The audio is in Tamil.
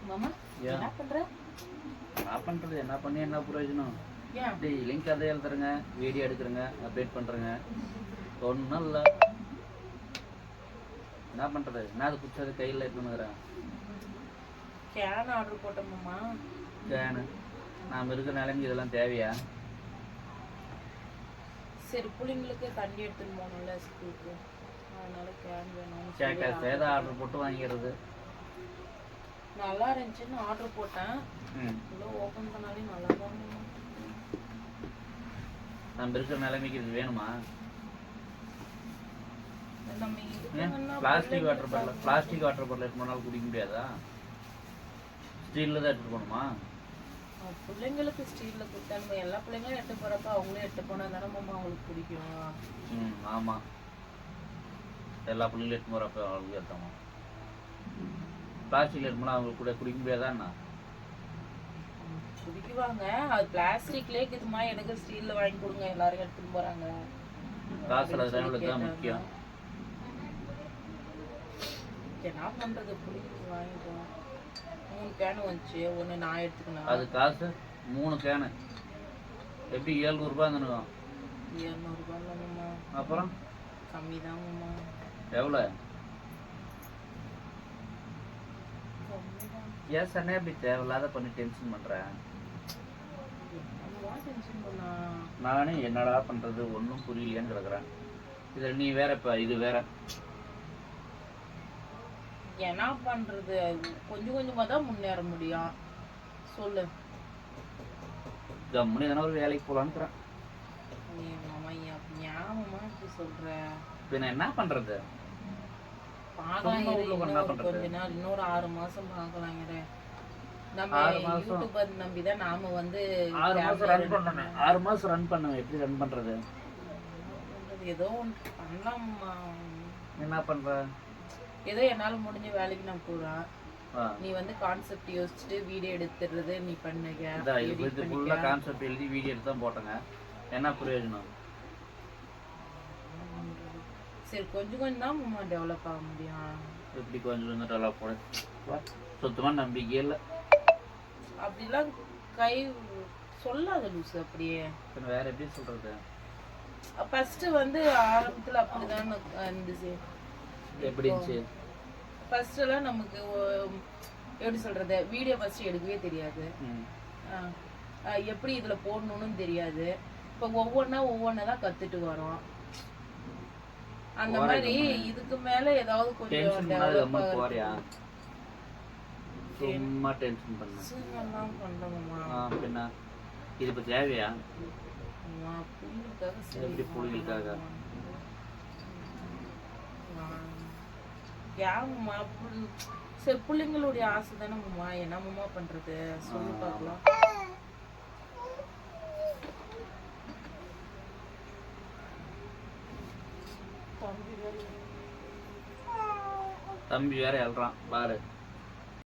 மாமா என்ன பண்ற? நான் பண்றது என்ன பண்ணி என்ன பிரயோஜனம்? லிங்க் கதை எழுதுறேங்க, வீடியோ எடுக்கிறேங்க, அப்டேட் பண்றேங்க. ஒன்றும் இல்லை. என்ன பண்றது? என்ன அது பிடிச்சது கையில் எடுத்துனுங்கிறேன். கேன் ஆர்டர் போட்டேன் மாமா. கேனு நாம் இருக்கிற நிலைமைக்கு இதெல்லாம் தேவையா? சரி பிள்ளைங்களுக்கு தண்ணி எடுத்துன்னு போகணும்ல ஸ்கூலுக்கு, அதனால கேன் வேணும். சேதா ஆர்டர் போட்டு வாங்கிக்கிறது. நல்லா இருந்துச்சுன்னு ஆர்டர் போட்டேன். ஓப்பன் பண்ணாலே நல்லா தான். நம்ம இருக்கிற நிலைமைக்கு இது வேணுமா? பிளாஸ்டிக் வாட்டர் பாட்டில் எடுத்து போனாலும் குடிக்க முடியாதா? ஸ்டீலில் தான் எடுத்துட்டு போகணுமா? பிள்ளைங்களுக்கு ஸ்டீலில் கொடுத்தா எல்லா பிள்ளைங்களும் எடுத்து போகிறப்ப அவங்களே எடுத்து போனால் தானே மாமா அவங்களுக்கு பிடிக்கும். ஆமாம், எல்லா பிள்ளைங்களும் எடுத்து போகிறப்ப அவங்களுக்கு ஏற்றமா? பிளாஸ்டிக் எடுத்து போனால் அவங்களுக்கு கூட குடிக்க முடியாதாண்ணா? குடிக்குவாங்க. அது பிளாஸ்டிக்லேயே இருக்குதுமா, எனக்கு ஸ்டீலில் வாங்கி கொடுங்க, எல்லாரும் எடுத்துட்டு போகிறாங்க. காசு தான் முக்கியம். என்ன பண்ணுறது, பிள்ளைங்களுக்கு வாங்கிட்டோம். 3 கேனு வந்துச்சு, ஒன்று நான் எடுத்துக்கணும். அது காசு 3 கேனு எப்படி 700 ரூபாய் தானுங்க? 700 ரூபாய் தானுமா? அப்புறம் கம்மி தாங்கம்மா. எவ்வளோ? ஏன் சொன்னே இப்படி தேவையில்லாத பண்ணி டென்ஷன் பண்ணுறேன். நானே என்னடா பண்ணுறது ஒன்றும் புரியலையான்னு கிடக்குறேன். இதில் நீ வேற, இப்போ இது வேற. என்ன பண்றது, கொஞ்சம் கொஞ்சமா தான் முன்னேற முடியும். சொல்லு. கம்முனு எதனா ஒரு வேலைக்கு போகலான்னுக்குறேன். மாமா ஞாபகமா இப்படி சொல்ற? இப்போ நான் என்ன பண்றது? கொஞ்ச நாள், இன்னொரு 6 மாசம் பார்க்கலாம். நம்ம யூடியூப் நம்பிதான் நாம வந்து 6 மாசம் ரன் பண்ணணும். 6 மாசம் ரன் பண்ணுவேன். எப்படி ரன் பண்றது? ஏதோ ஒன்று பண்ணலாம்மா. என்ன பண்ற? ஏதோ என்னால முடிஞ்ச வேலைக்கு நான் போறேன். நீ வந்து கான்செப்ட் யோசிச்சுட்டு வீடியோ எடுத்துறது நீ பண்ணுங்க. இது ஃபுல்லா கான்செப்ட் எழுதி வீடியோ எடுத்து தான் போட்டேங்க. என்ன பிரயோஜனம்? சரி கொஞ்சம் கொஞ்சம் தான் மாமா டெவலப் ஆக முடியும். எப்படி கொஞ்சம் கொஞ்சம் டெவலப் ஆக? சுத்தமா நம்பிக்கை இல்லை. அப்படிலாம் கை சொல்லாத லூசு. அப்படியே வேற எப்படி சொல்றது? ஃபர்ஸ்ட் வந்து ஆரம்பத்துல அப்படிதான் இருந்துச்சு. எப்படி இருந்துச்சு? ஃபர்ஸ்ட் எல்லாம் நமக்கு எப்படி சொல்றது, வீடியோ ஃபர்ஸ்ட் எடுக்கவே தெரியாது. எப்படி இதுல போடணும்னு தெரியாது. இப்ப ஒவ்வொன்னா தான் கத்துட்டு வரோம். அந்த மாதிரி இதுக்கு மேல ஏதாவது கொஞ்சம் டெவலப் போறியா? சும்மா டென்ஷன் பண்ணு. சும்மாலாம் பண்ணணுமா? பின்ன இது இப்ப தேவையா? எப்படி புள்ளிகளுக்காக? யாருமா சரி, பிள்ளைங்களுடைய ஆசை தானே மாமா. என்னம்மா பண்றது சொல்லி பார்க்கலாம். தம்பி வேற எழுறான் பாரு.